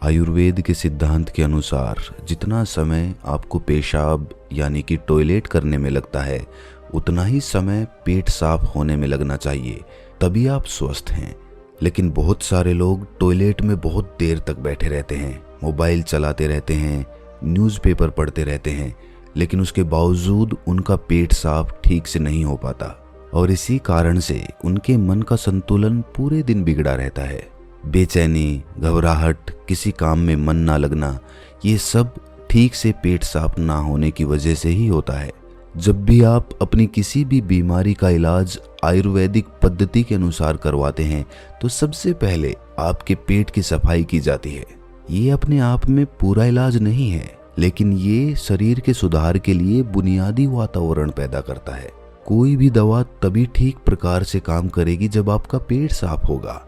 आयुर्वेद के सिद्धांत के अनुसार जितना समय आपको पेशाब यानी कि टॉयलेट करने में लगता है, उतना ही समय पेट साफ होने में लगना चाहिए, तभी आप स्वस्थ हैं। लेकिन बहुत सारे लोग टॉयलेट में बहुत देर तक बैठे रहते हैं, मोबाइल चलाते रहते हैं, न्यूज़पेपर पढ़ते रहते हैं, लेकिन उसके बावजूद उनका पेट साफ ठीक से नहीं हो पाता और इसी कारण से उनके मन का संतुलन पूरे दिन बिगड़ा रहता है। बेचैनी, घबराहट, किसी काम में मन ना लगना, ये सब ठीक से पेट साफ ना होने की वजह से ही होता है। जब भी आप अपनी किसी भी बीमारी का इलाज आयुर्वेदिक पद्धति के अनुसार करवाते हैं तो सबसे पहले आपके पेट की सफाई की जाती है। ये अपने आप में पूरा इलाज नहीं है, लेकिन ये शरीर के सुधार के लिए बुनियादी वातावरण पैदा करता है। कोई भी दवा तभी ठीक प्रकार से काम करेगी जब आपका पेट साफ होगा,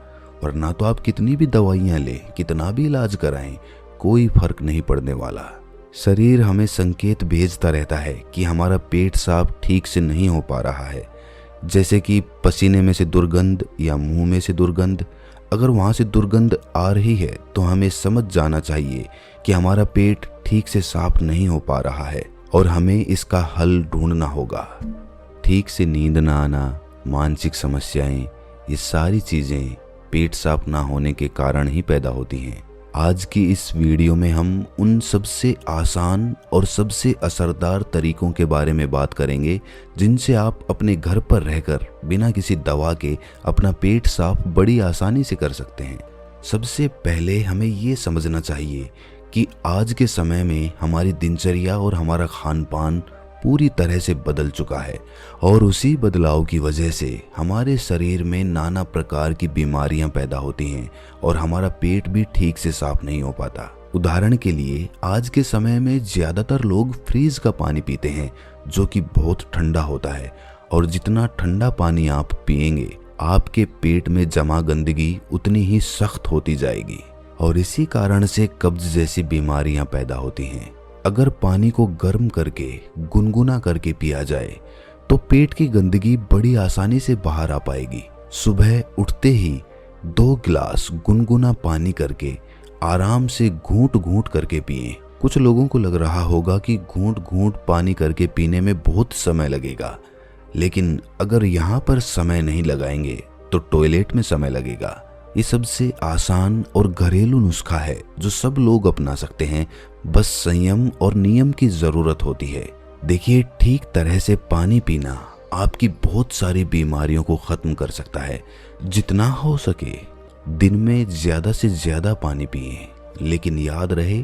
वरना तो आप कितनी भी दवाइयाँ लें, कितना भी इलाज कराएं, कोई फर्क नहीं पड़ने वाला। शरीर हमें संकेत भेजता रहता है कि हमारा पेट साफ ठीक से नहीं हो पा रहा है, जैसे कि पसीने में से दुर्गंध या मुंह में से दुर्गंध। अगर वहाँ से दुर्गंध आ रही है तो हमें समझ जाना चाहिए कि हमारा पेट ठीक से साफ नहीं हो पा रहा है और हमें इसका हल ढूंढना होगा। ठीक से नींद ना आना, मानसिक समस्याएं, ये सारी चीज़ें पेट साफ ना होने के कारण ही पैदा होती हैं। आज की इस वीडियो में हम उन सबसे आसान और सबसे असरदार तरीकों के बारे में बात करेंगे जिनसे आप अपने घर पर रहकर बिना किसी दवा के अपना पेट साफ बड़ी आसानी से कर सकते हैं। सबसे पहले हमें ये समझना चाहिए कि आज के समय में हमारी दिनचर्या और हमारा खान पान पूरी तरह से बदल चुका है और उसी बदलाव की वजह से हमारे शरीर में नाना प्रकार की बीमारियां पैदा होती हैं और हमारा पेट भी ठीक से साफ नहीं हो पाता। उदाहरण के लिए आज के समय में ज़्यादातर लोग फ्रीज का पानी पीते हैं जो कि बहुत ठंडा होता है, और जितना ठंडा पानी आप पिएंगे आपके पेट में जमा गंदगी उतनी ही सख्त होती जाएगी और इसी कारण से कब्ज जैसी बीमारियां पैदा होती हैं। अगर पानी को गर्म करके गुनगुना करके पिया जाए तो पेट की गंदगी बड़ी आसानी से बाहर आ पाएगी। सुबह उठते ही 2 गिलास गुनगुना पानी करके आराम से घूंट घूंट करके पिएं। कुछ लोगों को लग रहा होगा कि घूंट घूंट पानी करके पीने में बहुत समय लगेगा, लेकिन अगर यहाँ पर समय नहीं लगाएंगे तो टॉयलेट में समय लगेगा। ये सबसे आसान और घरेलू नुस्खा है जो सब लोग अपना सकते हैं, बस संयम और नियम की जरूरत होती है। देखिए, ठीक तरह से पानी पीना आपकी बहुत सारी बीमारियों को खत्म कर सकता है। जितना हो सके दिन में ज्यादा से ज्यादा पानी पिए, लेकिन याद रहे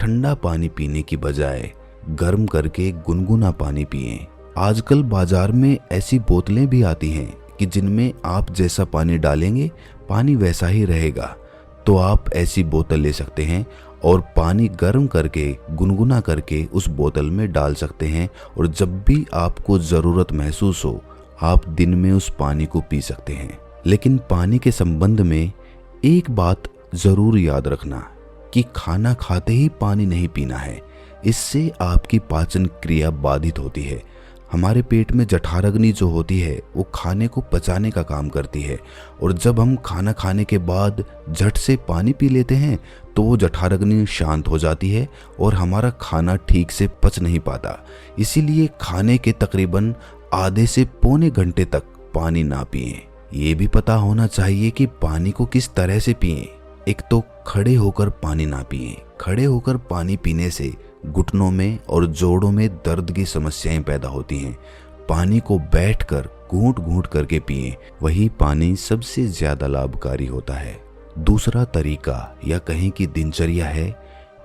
ठंडा पानी पीने की बजाय गर्म करके गुनगुना पानी पिए। आजकल बाजार में ऐसी बोतलें भी आती हैं कि जिनमें आप जैसा पानी डालेंगे पानी वैसा ही रहेगा, तो आप ऐसी बोतल ले सकते हैं और पानी गर्म करके गुनगुना करके उस बोतल में डाल सकते हैं और जब भी आपको ज़रूरत महसूस हो आप दिन में उस पानी को पी सकते हैं। लेकिन पानी के संबंध में एक बात ज़रूर याद रखना कि खाना खाते ही पानी नहीं पीना है, इससे आपकी पाचन क्रिया बाधित होती है। हमारे पेट में जठराग्नि जो होती है वो खाने को पचाने का काम करती है, और जब हम खाना खाने के बाद झट से पानी पी लेते हैं तो वो जठराग्नि शांत हो जाती है और हमारा खाना ठीक से पच नहीं पाता। इसीलिए खाने के तकरीबन आधे से पौने घंटे तक पानी ना पिएं। ये भी पता होना चाहिए कि पानी को किस तरह से पिएं। एक तो खड़े होकर पानी ना पिएं। खड़े होकर पानी पीने से घुटनों में और जोड़ों में दर्द की समस्याएं पैदा होती हैं। पानी को बैठकर घूंट घूंट करके पिएं, वही पानी सबसे ज्यादा लाभकारी होता है। दूसरा तरीका या कहें कि दिनचर्या है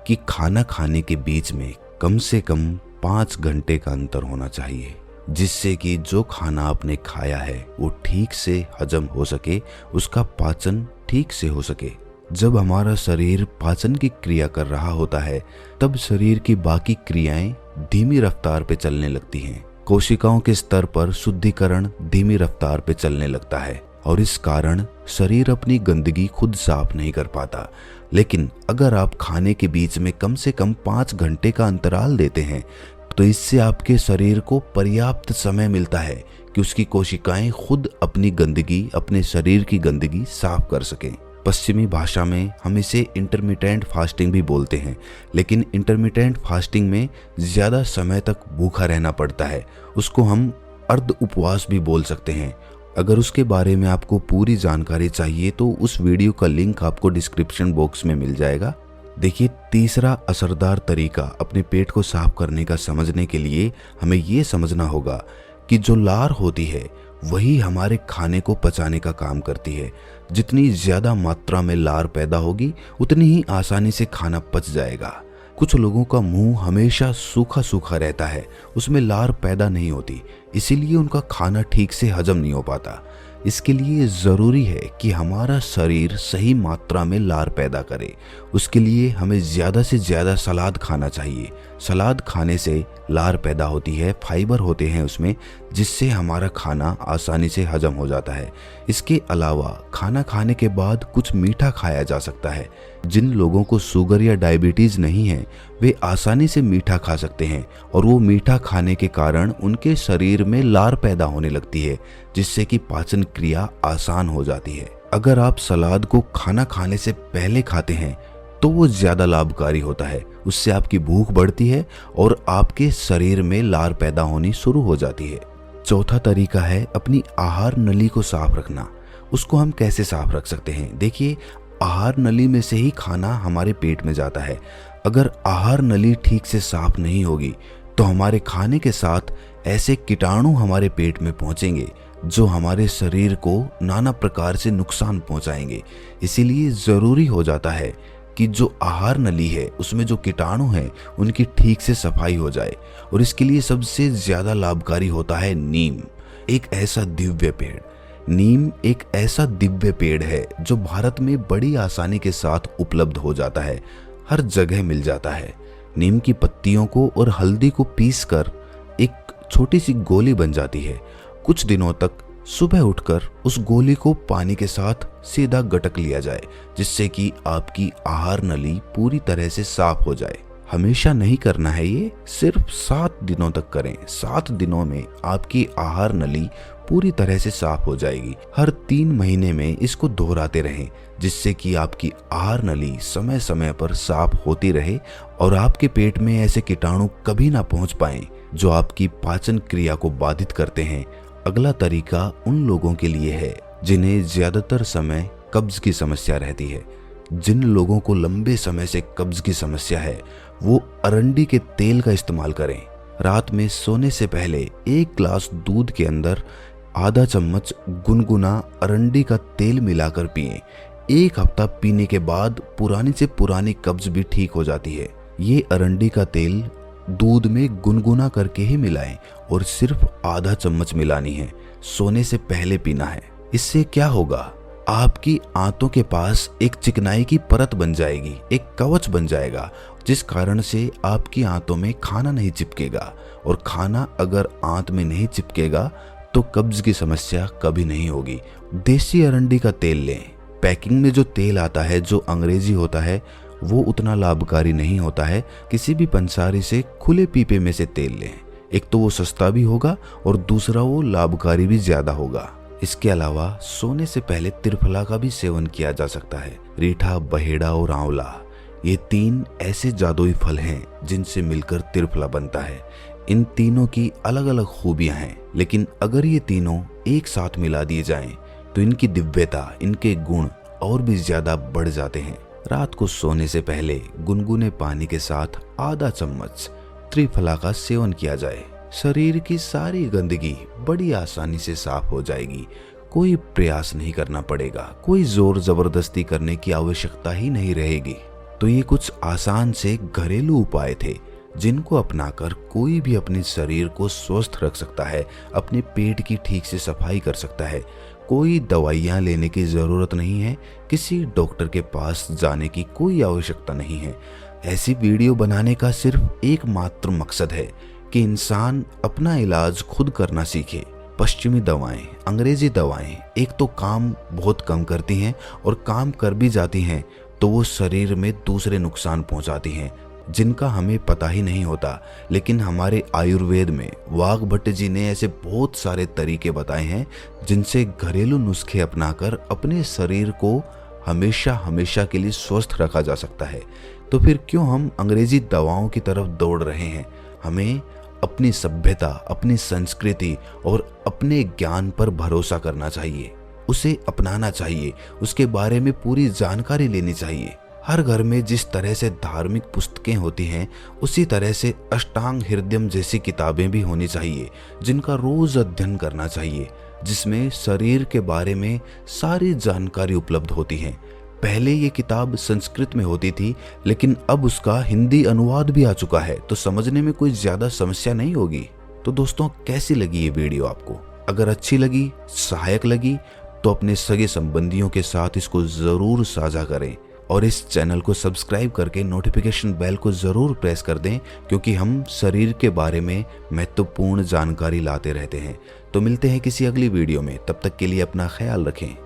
कि खाना खाने के बीच में कम से कम 5 घंटे का अंतर होना चाहिए, जिससे कि जो खाना आपने खाया है वो ठीक से हजम हो सके, उसका पाचन ठीक से हो सके। जब हमारा शरीर पाचन की क्रिया कर रहा होता है तब शरीर की बाकी क्रियाएं धीमी रफ्तार पे चलने लगती हैं। कोशिकाओं के स्तर पर शुद्धिकरण धीमी रफ्तार पे चलने लगता है और इस कारण शरीर अपनी गंदगी खुद साफ नहीं कर पाता। लेकिन अगर आप खाने के बीच में कम से कम 5 घंटे का अंतराल देते हैं तो इससे आपके शरीर को पर्याप्त समय मिलता है कि उसकी कोशिकाएं खुद अपनी गंदगी, अपने शरीर की गंदगी साफ कर सकें। पश्चिमी भाषा में हम इसे इंटरमिटेंट फास्टिंग भी बोलते हैं, लेकिन इंटरमिटेंट फास्टिंग में ज़्यादा समय तक भूखा रहना पड़ता है। उसको हम अर्ध उपवास भी बोल सकते हैं। अगर उसके बारे में आपको पूरी जानकारी चाहिए तो उस वीडियो का लिंक आपको डिस्क्रिप्शन बॉक्स में मिल जाएगा। देखिए, तीसरा असरदार तरीका अपने पेट को साफ करने का समझने के लिए हमें ये समझना होगा कि जो लार होती है वही हमारे खाने को पचाने का काम करती है। जितनी ज़्यादा मात्रा में लार पैदा होगी उतनी ही आसानी से खाना पच जाएगा। कुछ लोगों का मुंह हमेशा सूखा सूखा रहता है, उसमें लार पैदा नहीं होती, इसीलिए उनका खाना ठीक से हजम नहीं हो पाता। इसके लिए ज़रूरी है कि हमारा शरीर सही मात्रा में लार पैदा करे। उसके लिए हमें ज़्यादा से ज़्यादा सलाद खाना चाहिए। सलाद खाने से लार पैदा होती है, फाइबर होते हैं उसमें, जिससे हमारा खाना आसानी से हजम हो जाता है। इसके अलावा खाना खाने के बाद कुछ मीठा खाया जा सकता है। जिन लोगों को शुगर या डायबिटीज़ नहीं है वे आसानी से मीठा खा सकते हैं और वो मीठा खाने के कारण उनके शरीर में लार पैदा होने लगती है, जिससे कि पाचन क्रिया आसान हो जाती है। अगर आप सलाद को खाना खाने से पहले खाते हैं तो वो ज़्यादा लाभकारी होता है। उससे आपकी भूख बढ़ती है और आपके शरीर में लार पैदा होनी शुरू हो जाती है। चौथा तरीका है अपनी आहार नली को साफ रखना। उसको हम कैसे साफ रख सकते हैं? देखिए, आहार नली में से ही खाना हमारे पेट में जाता है। अगर आहार नली ठीक से साफ नहीं होगी तो हमारे खाने के साथ ऐसे कीटाणु हमारे पेट में पहुंचेंगे जो हमारे शरीर को नाना प्रकार से नुकसान पहुंचाएंगे। इसीलिए ज़रूरी हो जाता है कि जो आहार नली है उसमें जो कीटाणु हैं उनकी ठीक से सफाई हो जाए। और इसके लिए सबसे ज़्यादा लाभकारी होता है नीम, एक ऐसा दिव्य पेड़। नीम एक ऐसा दिव्य पेड़ है जो भारत में बड़ी आसानी के साथ उपलब्ध हो जाता है, हर जगह मिल जाता है। नीम की पत्तियों को और हल्दी को पीसकर एक छोटी सी गोली बन जाती है। कुछ दिनों तक सुबह उठकर उस गोली को पानी के साथ सीधा गटक लिया जाए, जिससे कि आपकी आहार नली पूरी तरह से साफ हो जाए। हमेशा नहीं करना है, ये सिर्फ 7 दिनों तक करें। 7 दिनों में आपकी आहार नली पूरी तरह से साफ हो जाएगी। हर 3 महीने में इसको दोहराते रहें, जिससे कि आपकी आहार नली समय समय पर साफ होती रहे और आपके पेट में ऐसे कीटाणु कभी ना पहुंच पाएं जो आपकी पाचन क्रिया को बाधित करते हैं। अगला तरीका उन लोगों के लिए है जिन्हें ज्यादातर समय कब्ज की समस्या रहती है। जिन लोगों को लंबे समय से कब्ज की समस्या है वो अरंडी के तेल का इस्तेमाल करें। रात में सोने से पहले 1 ग्लास दूध के अंदर आधा चम्मच गुनगुना अरंडी का तेल मिलाकर पिएं। 1 हफ्ता पीने के बाद पुरानी से पुरानी कब्ज भी ठीक हो जाती है। ये अरंडी का तेल दूध में गुनगुना करके ही मिलाएं और सिर्फ आधा चम्मच मिलानी है। सोने से पहले पीना है। इससे क्या होगा, आपकी आंतों के पास एक चिकनाई की परत बन जाएगी, एक कवच बन जाएगा, जिस कारण से आपकी आंतों में खाना नहीं चिपकेगा। और खाना अगर आंत में नहीं चिपकेगा तो कब्ज की समस्या कभी नहीं होगी। देसी अरंडी का तेल लें। पैकिंग में जो तेल आता है जो अंग्रेजी होता है वो उतना लाभकारी नहीं होता है। किसी भी पंसारी से खुले पीपे में से तेल लें। एक तो वो सस्ता भी होगा और दूसरा वो लाभकारी भी ज्यादा होगा। इसके अलावा सोने से पहले त्रिफला का भी सेवन किया जा सकता है। रीठा, बहेड़ा और आंवला, ये 3 ऐसे जादुई फल हैं जिनसे मिलकर त्रिफला बनता है। इन तीनों की अलग अलग खूबियां हैं, लेकिन अगर ये तीनों एक साथ मिला दिए जाएं तो इनकी दिव्यता, इनके गुण और भी ज्यादा बढ़ जाते हैं। रात को सोने से पहले गुनगुने पानी के साथ आधा चम्मच त्रिफला का सेवन किया जाए। शरीर की सारी गंदगी बड़ी आसानी से साफ हो जाएगी। कोई प्रयास नहीं करना पड़ेगा, कोई जोर जबरदस्ती करने की आवश्यकता ही नहीं रहेगी। तो ये कुछ आसान से घरेलू उपाय थे जिनको अपनाकर कोई भी अपने शरीर को स्वस्थ रख सकता है, अपने पेट की ठीक से सफाई कर सकता है। कोई दवाइयाँ लेने की ज़रूरत नहीं है, किसी डॉक्टर के पास जाने की कोई आवश्यकता नहीं है। ऐसी वीडियो बनाने का सिर्फ एकमात्र मकसद है कि इंसान अपना इलाज खुद करना सीखे। पश्चिमी दवाएं, अंग्रेजी दवाएं एक तो काम बहुत कम करती हैं और काम कर भी जाती हैं तो वो शरीर में दूसरे नुकसान पहुंचाती हैं जिनका हमें पता ही नहीं होता। लेकिन हमारे आयुर्वेद में वाघभट्ट जी ने ऐसे बहुत सारे तरीके बताए हैं जिनसे घरेलू नुस्खे अपनाकर अपने शरीर को हमेशा हमेशा के लिए स्वस्थ रखा जा सकता है। तो फिर क्यों हम अंग्रेजी दवाओं की तरफ दौड़ रहे हैं? हमें अपनी सभ्यता, अपनी संस्कृति और अपने ज्ञान पर भरोसा करना चाहिए, उसे अपनाना चाहिए, उसके बारे में पूरी जानकारी लेनी चाहिए। हर घर में जिस तरह से धार्मिक पुस्तकें होती हैं, उसी तरह से अष्टांग हृदयम जैसी किताबें भी होनी चाहिए, जिनका रोज अध्ययन करना चाहिए, जिसमें शरीर के बारे में सारी जानकारी उपलब्ध होती है। पहले ये किताब संस्कृत में होती थी, लेकिन अब उसका हिंदी अनुवाद भी आ चुका है, तो समझने में कोई ज्यादा समस्या नहीं होगी। तो दोस्तों, कैसी लगी ये वीडियो आपको? अगर अच्छी लगी, सहायक लगी, तो अपने सगे संबंधियों के साथ इसको जरूर साझा करें और इस चैनल को सब्सक्राइब करके नोटिफिकेशन बेल को जरूर प्रेस कर दें, क्योंकि हम शरीर के बारे में महत्वपूर्ण जानकारी लाते रहते हैं। तो मिलते हैं किसी अगली वीडियो में, तब तक के लिए अपना ख्याल रखें।